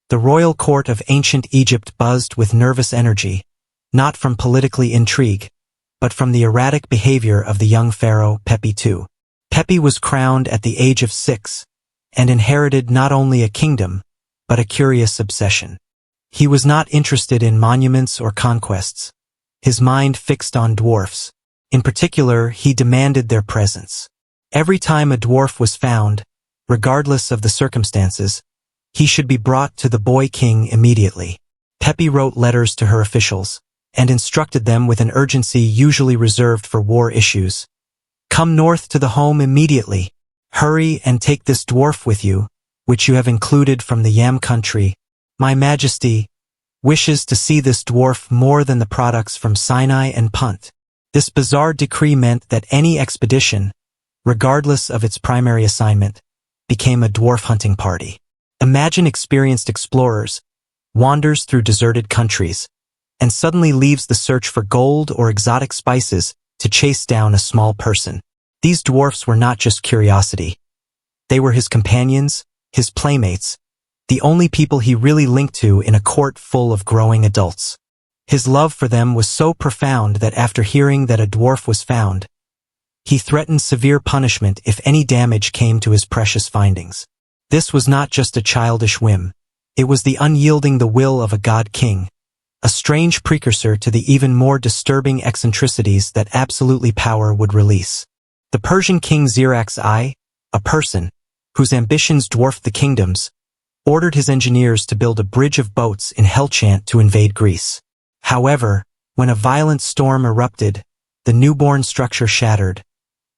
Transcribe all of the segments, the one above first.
The royal court of ancient Egypt buzzed with nervous energy, not from politically intrigue, but from the erratic behavior of the young pharaoh Pepi II. Pepi was crowned at the age of 6, and inherited not only a kingdom, but a curious obsession. He was not interested in monuments or conquests. His mind fixed on dwarfs. In particular, he demanded their presence. Every time a dwarf was found, regardless of the circumstances, he should be brought to the boy king immediately. Pepi wrote letters to her officials, and instructed them with an urgency usually reserved for war issues. Come north to the home immediately. Hurry and take this dwarf with you, which you have included from the Yam country. My Majesty wishes to see this dwarf more than the products from Sinai and Punt. This bizarre decree meant that any expedition, regardless of its primary assignment, became a dwarf hunting party. Imagine experienced explorers, wanders through deserted countries, and suddenly leaves the search for gold or exotic spices to chase down a small person. These dwarfs were not just curiosity. They were his companions, his playmates, the only people he really linked to in a court full of growing adults. His love for them was so profound that after hearing that a dwarf was found, he threatened severe punishment if any damage came to his precious findings. This was not just a childish whim. It was the unyielding the will of a god-king, a strange precursor to the even more disturbing eccentricities that absolutely power would release. The Persian king Xerxes I, a person whose ambitions dwarfed the kingdom's, ordered his engineers to build a bridge of boats in Helchant to invade Greece. However, when a violent storm erupted, the newborn structure shattered.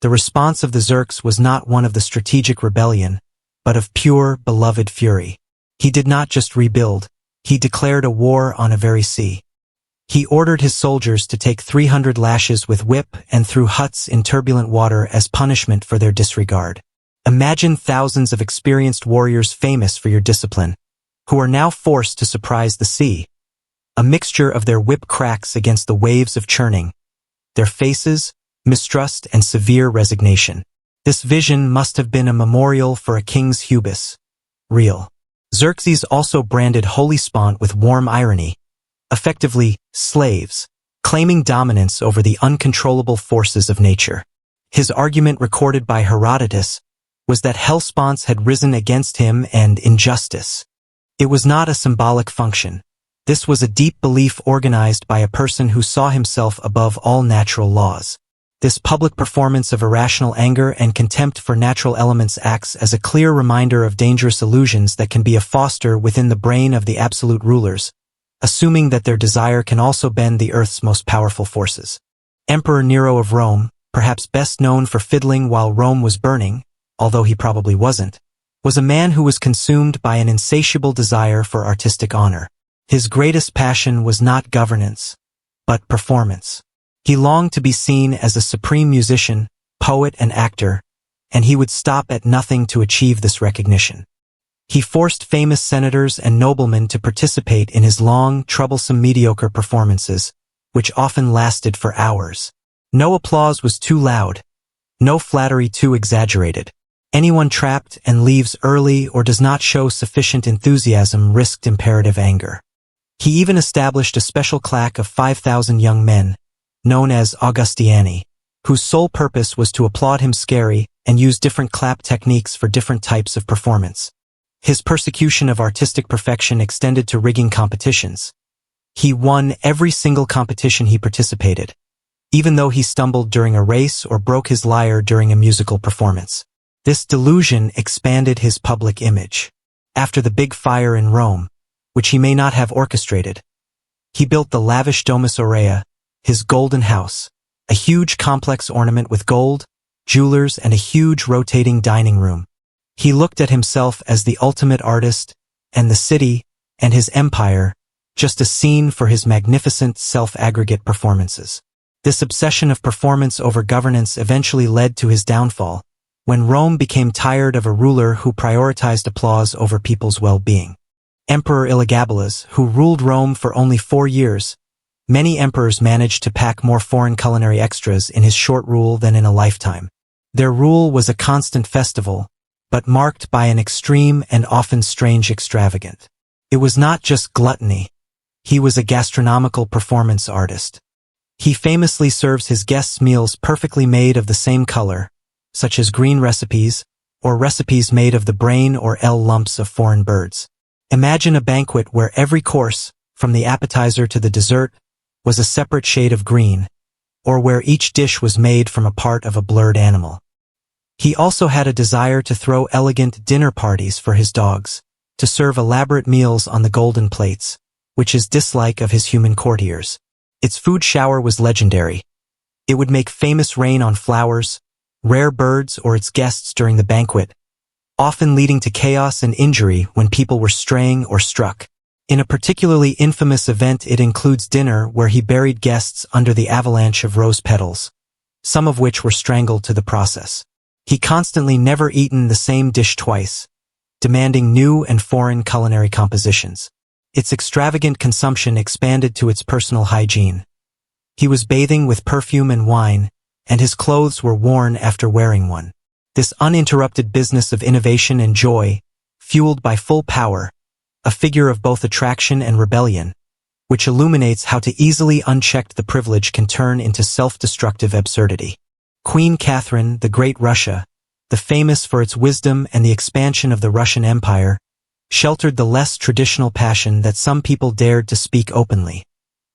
The response of the Xerxes was not one of the strategic rebellion, but of pure, beloved fury. He did not just rebuild, he declared a war on a very sea. He ordered his soldiers to take 300 lashes with whip and threw huts in turbulent water as punishment for their disregard. Imagine thousands of experienced warriors famous for your discipline, who are now forced to surprise the sea. A mixture of their whip cracks against the waves of churning, their faces, mistrust, and severe resignation. This vision must have been a memorial for a king's hubris. Real. Xerxes also branded holy spawn with warm irony, effectively, slaves, claiming dominance over the uncontrollable forces of nature. His argument, recorded by Herodotus, was that hellspawn's had risen against him and injustice. It was not a symbolic function. This was a deep belief organized by a person who saw himself above all natural laws. This public performance of irrational anger and contempt for natural elements acts as a clear reminder of dangerous illusions that can be fostered within the brain of the absolute rulers, assuming that their desire can also bend the earth's most powerful forces. Emperor Nero of Rome, perhaps best known for fiddling while Rome was burning, although he probably wasn't, was a man who was consumed by an insatiable desire for artistic honor. His greatest passion was not governance, but performance. He longed to be seen as a supreme musician, poet, and actor, and he would stop at nothing to achieve this recognition. He forced famous senators and noblemen to participate in his long, troublesome, mediocre performances, which often lasted for hours. No applause was too loud, no flattery too exaggerated. Anyone trapped and leaves early or does not show sufficient enthusiasm risked imperative anger. He even established a special claque of 5,000 young men, known as Augustiani, whose sole purpose was to applaud him scary and use different clap techniques for different types of performance. His persecution of artistic perfection extended to rigging competitions. He won every single competition he participated, even though he stumbled during a race or broke his lyre during a musical performance. This delusion expanded his public image. After the big fire in Rome, which he may not have orchestrated, he built the lavish Domus Aurea, his golden house, a huge complex ornament with gold, jewelers, and a huge rotating dining room. He looked at himself as the ultimate artist, and the city, and his empire, just a scene for his magnificent self-aggregate performances. This obsession of performance over governance eventually led to his downfall, when Rome became tired of a ruler who prioritized applause over people's well-being. Emperor Elagabalus, who ruled Rome for only 4 years, many emperors managed to pack more foreign culinary extras in his short rule than in a lifetime. Their rule was a constant festival, but marked by an extreme and often strange extravagance. It was not just gluttony. He was a gastronomical performance artist. He famously serves his guests meals perfectly made of the same color, such as green recipes, or recipes made of the brain or lumps of foreign birds. Imagine a banquet where every course, from the appetizer to the dessert, was a separate shade of green, or where each dish was made from a part of a blurred animal. He also had a desire to throw elegant dinner parties for his dogs, to serve elaborate meals on the golden plates, which is dislike of his human courtiers. Its food shower was legendary. It would make famous rain on flowers, rare birds, or its guests during the banquet, often leading to chaos and injury when people were straying or struck. In a particularly infamous event, it includes dinner where he buried guests under the avalanche of rose petals, some of which were strangled to the process. He constantly never eaten the same dish twice, demanding new and foreign culinary compositions. Its extravagant consumption expanded to its personal hygiene. He was bathing with perfume and wine, and his clothes were worn after wearing one. This uninterrupted business of innovation and joy, fueled by full power, a figure of both attraction and rebellion, which illuminates how to easily unchecked the privilege can turn into self-destructive absurdity. Queen Catherine, the Great Russia, the famous for its wisdom and the expansion of the Russian Empire, sheltered the less traditional passion that some people dared to speak openly.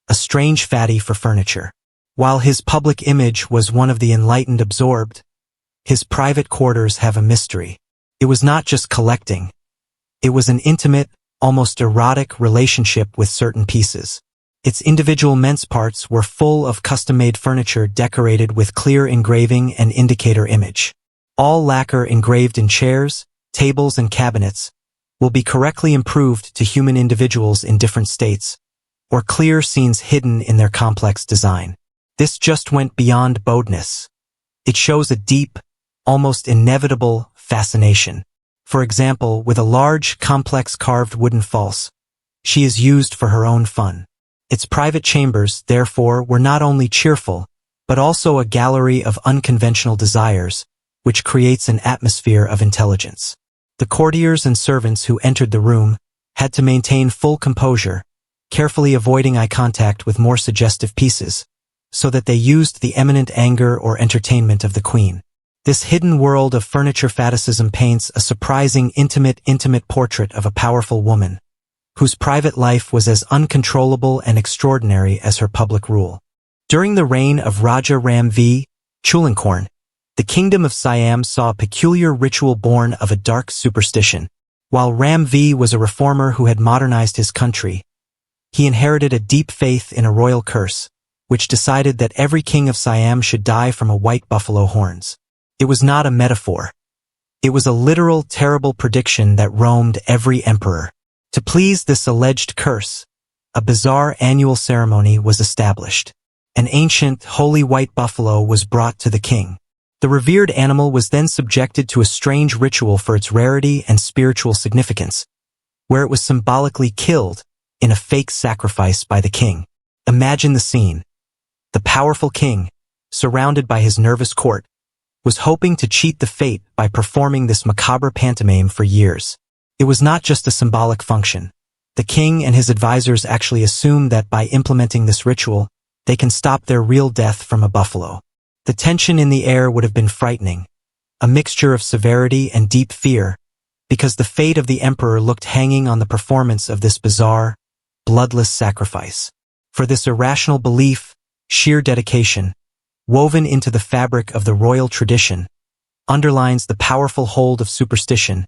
A strange fatty for furniture. While his public image was one of the enlightened absorbed, his private quarters have a mystery. It was not just collecting. It was an intimate, almost erotic relationship with certain pieces. Its individual men's parts were full of custom-made furniture decorated with clear engraving and indicator image. All lacquer engraved in chairs, tables, and cabinets will be correctly improved to human individuals in different states, or clear scenes hidden in their complex design. This just went beyond boldness. It shows a deep, almost inevitable fascination. For example, with a large, complex carved wooden false, she is used for her own fun. Its private chambers, therefore, were not only cheerful, but also a gallery of unconventional desires, which creates an atmosphere of intelligence. The courtiers and servants who entered the room had to maintain full composure, carefully avoiding eye contact with more suggestive pieces, so that they used the eminent anger or entertainment of the queen. This hidden world of furniture fetishism paints a surprising intimate portrait of a powerful woman, whose private life was as uncontrollable and extraordinary as her public rule. During the reign of Raja Ram V. Chulalongkorn, the kingdom of Siam saw a peculiar ritual born of a dark superstition. While Ram V was a reformer who had modernized his country, he inherited a deep faith in a royal curse, which decided that every king of Siam should die from a white buffalo horns. It was not a metaphor. It was a literal, terrible prediction that roamed every emperor. To please this alleged curse, a bizarre annual ceremony was established. An ancient, holy white buffalo was brought to the king. The revered animal was then subjected to a strange ritual for its rarity and spiritual significance, where it was symbolically killed in a fake sacrifice by the king. Imagine the scene. The powerful king, surrounded by his nervous court, was hoping to cheat the fate by performing this macabre pantomime for years. It was not just a symbolic function. The king and his advisors actually assumed that by implementing this ritual, they can stop their real death from a buffalo. The tension in the air would have been frightening, a mixture of severity and deep fear, because the fate of the emperor looked hanging on the performance of this bizarre, bloodless sacrifice. For this irrational belief, sheer dedication, woven into the fabric of the royal tradition, underlines the powerful hold of superstition,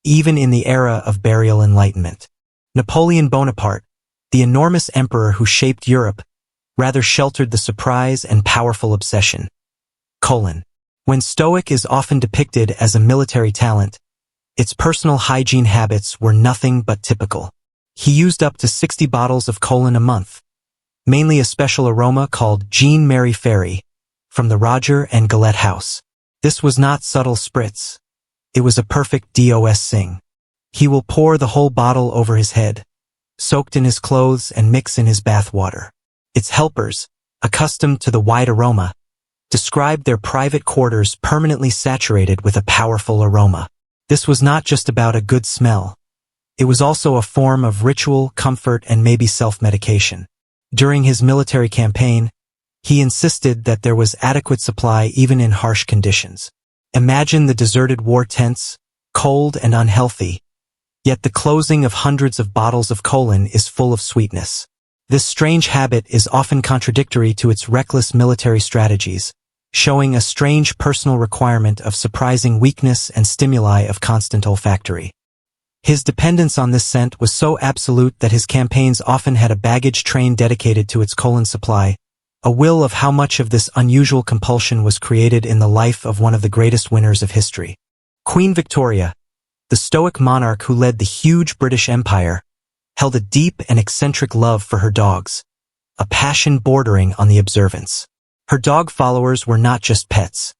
even in the era of burial enlightenment. Napoleon Bonaparte, the enormous emperor who shaped Europe, rather sheltered the surprise and powerful obsession. When stoic is often depicted as a military talent, its personal hygiene habits were nothing but typical. He used up to 60 bottles of colon a month, mainly a special aroma called Jean Mary Fairy, from the Roger and Galette house. This was not subtle spritz. It was a perfect DOS sing. He will pour the whole bottle over his head, soaked in his clothes and mix in his bath water. Its helpers, accustomed to the wide aroma, described their private quarters permanently saturated with a powerful aroma. This was not just about a good smell. It was also a form of ritual, comfort, and maybe self-medication. During his military campaign, he insisted that there was adequate supply even in harsh conditions. Imagine the deserted war tents, cold and unhealthy, yet the closing of hundreds of bottles of colon is full of sweetness. This strange habit is often contradictory to its reckless military strategies, showing a strange personal requirement of surprising weakness and stimuli of constant olfactory. His dependence on this scent was so absolute that his campaigns often had a baggage train dedicated to its colon supply, a will of how much of this unusual compulsion was created in the life of one of the greatest winners of history. Queen Victoria, the stoic monarch who led the huge British Empire, held a deep and eccentric love for her dogs, a passion bordering on the observance. Her dog followers were not just pets.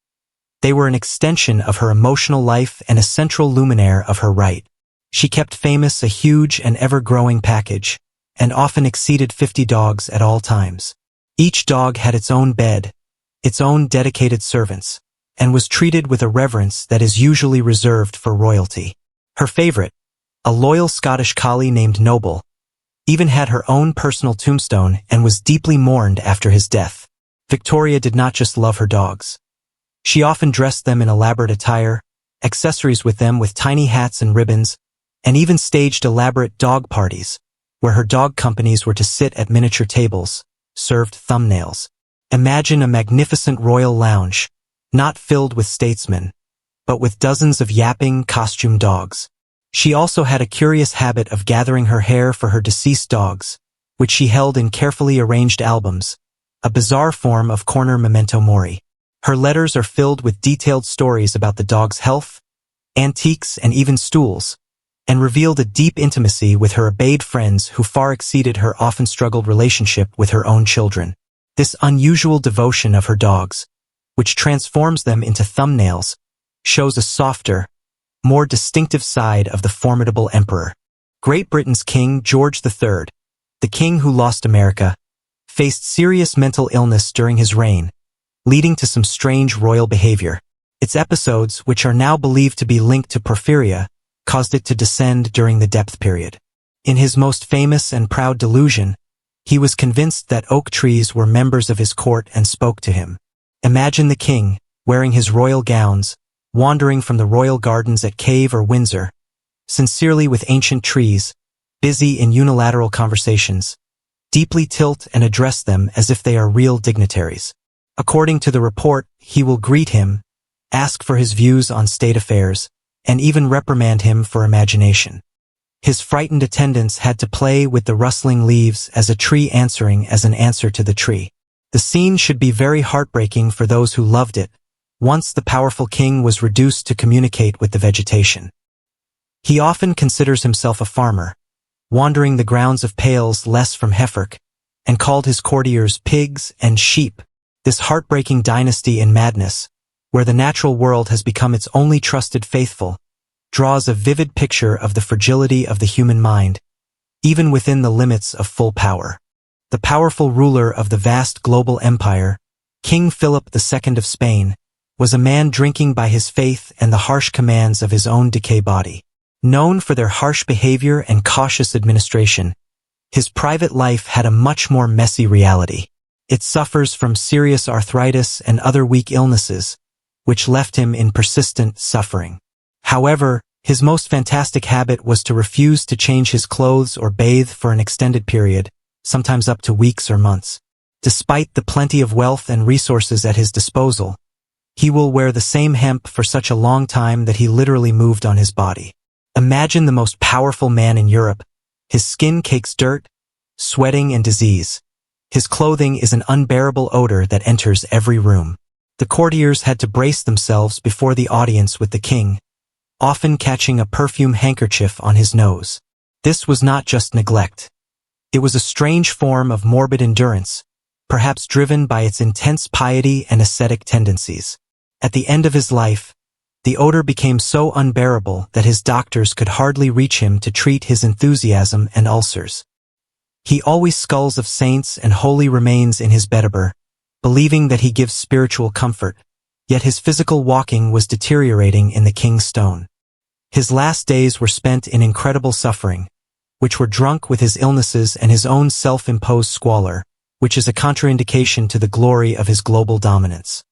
They were an extension of her emotional life and a central luminaire of her right. She kept famous a huge and ever-growing package, and often exceeded 50 dogs at all times. Each dog had its own bed, its own dedicated servants, and was treated with a reverence that is usually reserved for royalty. Her favorite, a loyal Scottish collie named Noble, even had her own personal tombstone and was deeply mourned after his death. Victoria did not just love her dogs. She often dressed them in elaborate attire, accessories with them with tiny hats and ribbons, and even staged elaborate dog parties, where her dog companies were to sit at miniature tables, served thumbnails. Imagine a magnificent royal lounge, not filled with statesmen, but with dozens of yapping, costume dogs. She also had a curious habit of gathering her hair for her deceased dogs, which she held in carefully arranged albums, a bizarre form of corner memento mori. Her letters are filled with detailed stories about the dog's health, antiques, and even stools, and revealed a deep intimacy with her obeyed friends who far exceeded her often struggled relationship with her own children. This unusual devotion of her dogs, which transforms them into thumbnails, shows a softer, more distinctive side of the formidable emperor. Great Britain's King George III, the king who lost America, faced serious mental illness during his reign, leading to some strange royal behavior. Its episodes, which are now believed to be linked to porphyria, caused it to descend during the depth period. In his most famous and proud delusion, he was convinced that oak trees were members of his court and spoke to him. Imagine the king, wearing his royal gowns, wandering from the royal gardens at Cave or Windsor, sincerely with ancient trees, busy in unilateral conversations, deeply tilt and address them as if they are real dignitaries. According to the report, he will greet him, ask for his views on state affairs, and even reprimand him for imagination. His frightened attendants had to play with the rustling leaves as a tree answering as an answer to the tree. The scene should be very heartbreaking for those who loved it, once the powerful king was reduced to communicate with the vegetation. He often considers himself a farmer, wandering the grounds of Pales less from Hefferk, and called his courtiers pigs and sheep. This heartbreaking dynasty in madness, where the natural world has become its only trusted faithful, draws a vivid picture of the fragility of the human mind, even within the limits of full power. The powerful ruler of the vast global empire, King Philip II of Spain, was a man drinking by his faith and the harsh commands of his own decay body. Known for their harsh behavior and cautious administration, his private life had a much more messy reality. It suffers from serious arthritis and other weak illnesses, which left him in persistent suffering. However, his most fantastic habit was to refuse to change his clothes or bathe for an extended period, sometimes up to weeks or months. Despite the plenty of wealth and resources at his disposal, he will wear the same hemp for such a long time that he literally moved on his body. Imagine the most powerful man in Europe. His skin cakes dirt, sweating, and disease. His clothing is an unbearable odor that enters every room. The courtiers had to brace themselves before the audience with the king, often catching a perfume handkerchief on his nose. This was not just neglect. It was a strange form of morbid endurance, perhaps driven by its intense piety and ascetic tendencies. At the end of his life, the odor became so unbearable that his doctors could hardly reach him to treat his enthusiasm and ulcers. He always skulls of saints and holy remains in his bedabur, believing that he gives spiritual comfort, yet his physical walking was deteriorating in the king's stone. His last days were spent in incredible suffering, which were drunk with his illnesses and his own self-imposed squalor, which is a contraindication to the glory of his global dominance.